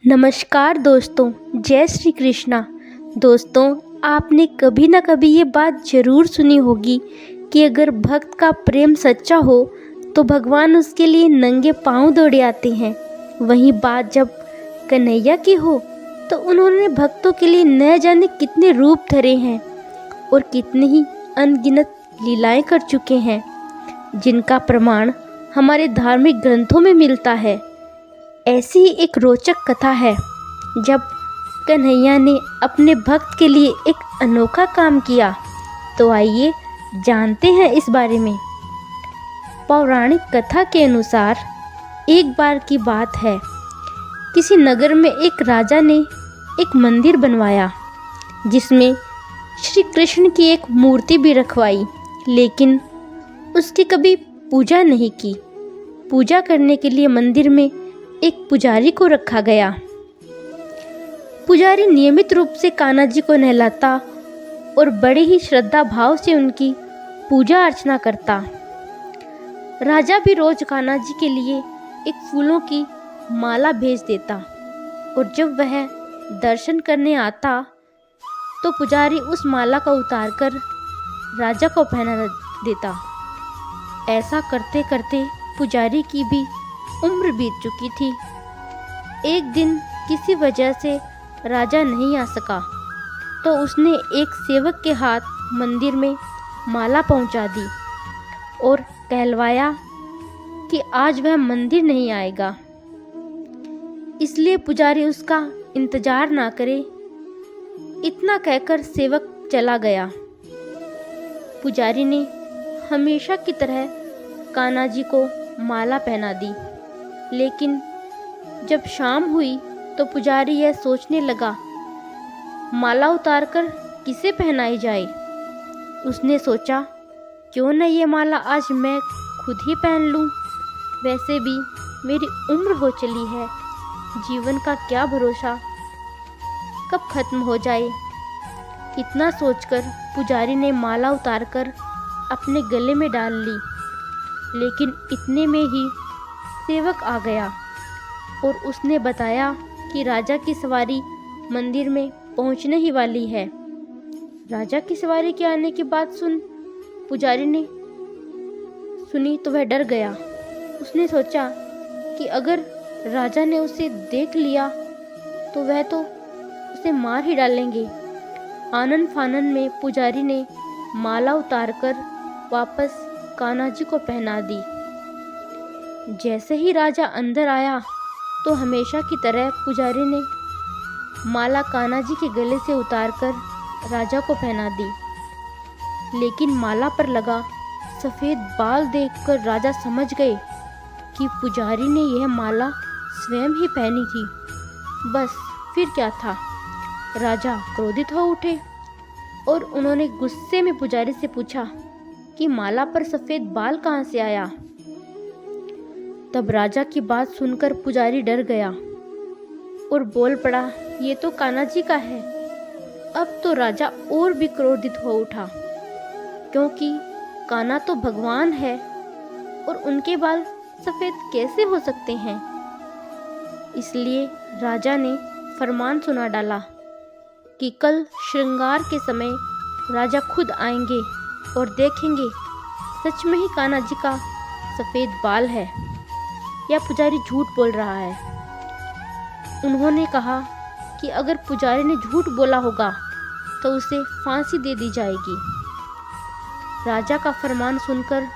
नमस्कार दोस्तों, जय श्री कृष्णा। दोस्तों, आपने कभी ना कभी ये बात ज़रूर सुनी होगी कि अगर भक्त का प्रेम सच्चा हो तो भगवान उसके लिए नंगे पांव दौड़े आते हैं। वहीं बात जब कन्हैया की हो तो उन्होंने भक्तों के लिए न जाने कितने रूप धरे हैं और कितनी ही अनगिनत लीलाएं कर चुके हैं, जिनका प्रमाण हमारे धार्मिक ग्रंथों में मिलता है। ऐसी ही एक रोचक कथा है जब कन्हैया ने अपने भक्त के लिए एक अनोखा काम किया। तो आइए जानते हैं इस बारे में। पौराणिक कथा के अनुसार एक बार की बात है, किसी नगर में एक राजा ने एक मंदिर बनवाया जिसमें श्री कृष्ण की एक मूर्ति भी रखवाई, लेकिन उसकी कभी पूजा नहीं की। पूजा करने के लिए मंदिर में एक पुजारी को रखा गया। पुजारी नियमित रूप से कान्हा जी को नहलाता और बड़े ही श्रद्धा भाव से उनकी पूजा अर्चना करता। राजा भी रोज कान्हा जी के लिए एक फूलों की माला भेज देता और जब वह दर्शन करने आता तो पुजारी उस माला को उतारकर राजा को पहना देता। ऐसा करते करते पुजारी की भी उम्र बीत चुकी थी। एक दिन किसी वजह से राजा नहीं आ सका तो उसने एक सेवक के हाथ मंदिर में माला पहुंचा दी और कहलवाया कि आज वह मंदिर नहीं आएगा, इसलिए पुजारी उसका इंतजार ना करे। इतना कहकर सेवक चला गया। पुजारी ने हमेशा की तरह कान्हा जी को माला पहना दी, लेकिन जब शाम हुई तो पुजारी यह सोचने लगा, माला उतारकर किसे पहनाई जाए। उसने सोचा, क्यों न ये माला आज मैं खुद ही पहन लूं। वैसे भी मेरी उम्र हो चली है, जीवन का क्या भरोसा कब खत्म हो जाए। इतना सोचकर पुजारी ने माला उतारकर अपने गले में डाल ली, लेकिन इतने में ही सेवक आ गया और उसने बताया कि राजा की सवारी मंदिर में पहुंचने ही वाली है। राजा की सवारी के आने की बात पुजारी ने सुनी तो वह डर गया। उसने सोचा कि अगर राजा ने उसे देख लिया तो वह तो उसे मार ही डालेंगे। आनन फानन में पुजारी ने माला उतारकर वापस कान्हा जी को पहना दी। जैसे ही राजा अंदर आया तो हमेशा की तरह पुजारी ने माला कान्हा जी के गले से उतारकर राजा को पहना दी, लेकिन माला पर लगा सफ़ेद बाल देखकर राजा समझ गए कि पुजारी ने यह माला स्वयं ही पहनी थी। बस फिर क्या था, राजा क्रोधित हो उठे और उन्होंने गुस्से में पुजारी से पूछा कि माला पर सफ़ेद बाल कहाँ से आया। तब राजा की बात सुनकर पुजारी डर गया और बोल पड़ा, ये तो कान्हा जी का है। अब तो राजा और भी क्रोधित हो उठा, क्योंकि कान्हा तो भगवान है और उनके बाल सफ़ेद कैसे हो सकते हैं। इसलिए राजा ने फरमान सुना डाला कि कल श्रृंगार के समय राजा खुद आएंगे और देखेंगे सच में ही कान्हा जी का सफ़ेद बाल है या पुजारी झूठ बोल रहा है। उन्होंने कहा कि अगर पुजारी ने झूठ बोला होगा तो उसे फांसी दे दी जाएगी। राजा का फरमान सुनकर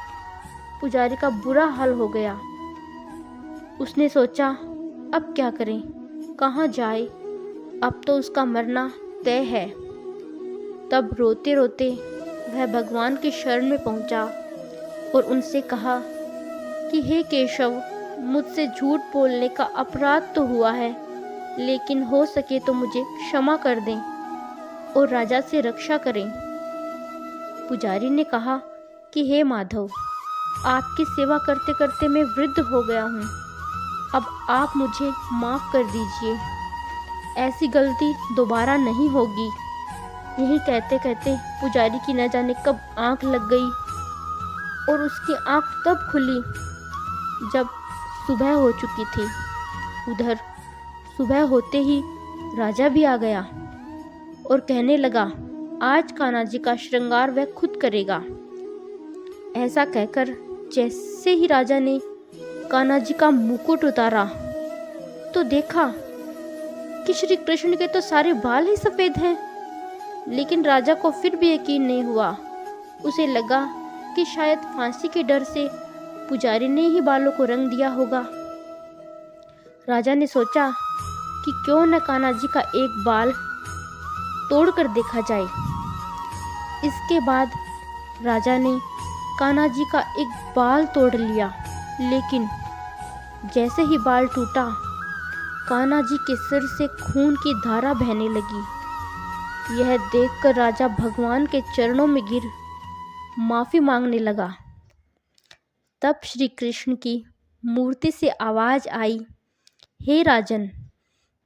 पुजारी का बुरा हाल हो गया। उसने सोचा, अब क्या करें, कहाँ जाए, अब तो उसका मरना तय है। तब रोते रोते वह भगवान के शरण में पहुंचा और उनसे कहा कि हे केशव, मुझसे झूठ बोलने का अपराध तो हुआ है, लेकिन हो सके तो मुझे क्षमा कर दें और राजा से रक्षा करें। पुजारी ने कहा कि हे माधव, आपकी सेवा करते करते मैं वृद्ध हो गया हूँ, अब आप मुझे माफ़ कर दीजिए, ऐसी गलती दोबारा नहीं होगी। यही कहते कहते पुजारी की न जाने कब आँख लग गई और उसकी आँख तब खुली जब सुबह हो चुकी थी। उधर सुबह होते ही राजा भी आ गया और कहने लगा, आज कान्हा जी का श्रृंगार वह खुद करेगा। ऐसा कहकर जैसे ही राजा ने कान्हा जी का मुकुट उतारा तो देखा कि श्री कृष्ण के तो सारे बाल ही सफेद हैं। लेकिन राजा को फिर भी यकीन नहीं हुआ। उसे लगा कि शायद फांसी के डर से पुजारी ने ही बालों को रंग दिया होगा। राजा ने सोचा कि क्यों न कान्हा जी का एक बाल तोड़कर देखा जाए। इसके बाद राजा ने कान्हा जी का एक बाल तोड़ लिया, लेकिन जैसे ही बाल टूटा, कान्हा जी के सिर से खून की धारा बहने लगी। यह देखकर राजा भगवान के चरणों में गिर माफी मांगने लगा। तब श्री कृष्ण की मूर्ति से आवाज आई, हे राजन,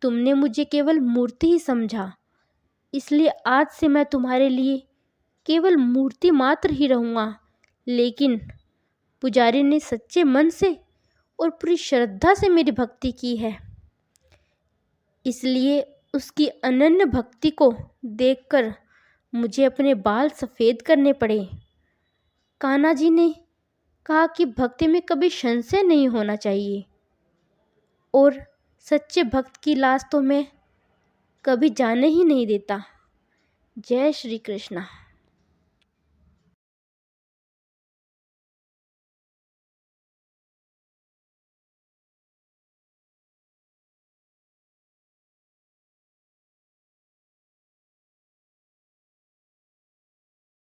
तुमने मुझे केवल मूर्ति ही समझा, इसलिए आज से मैं तुम्हारे लिए केवल मूर्ति मात्र ही रहूँगा। लेकिन पुजारी ने सच्चे मन से और पूरी श्रद्धा से मेरी भक्ति की है, इसलिए उसकी अनन्य भक्ति को देखकर मुझे अपने बाल सफ़ेद करने पड़े। कान्हा जी ने कहा कि भक्ति में कभी संशय नहीं होना चाहिए और सच्चे भक्त की लाश तो मैं कभी जाने ही नहीं देता। जय श्री कृष्ण।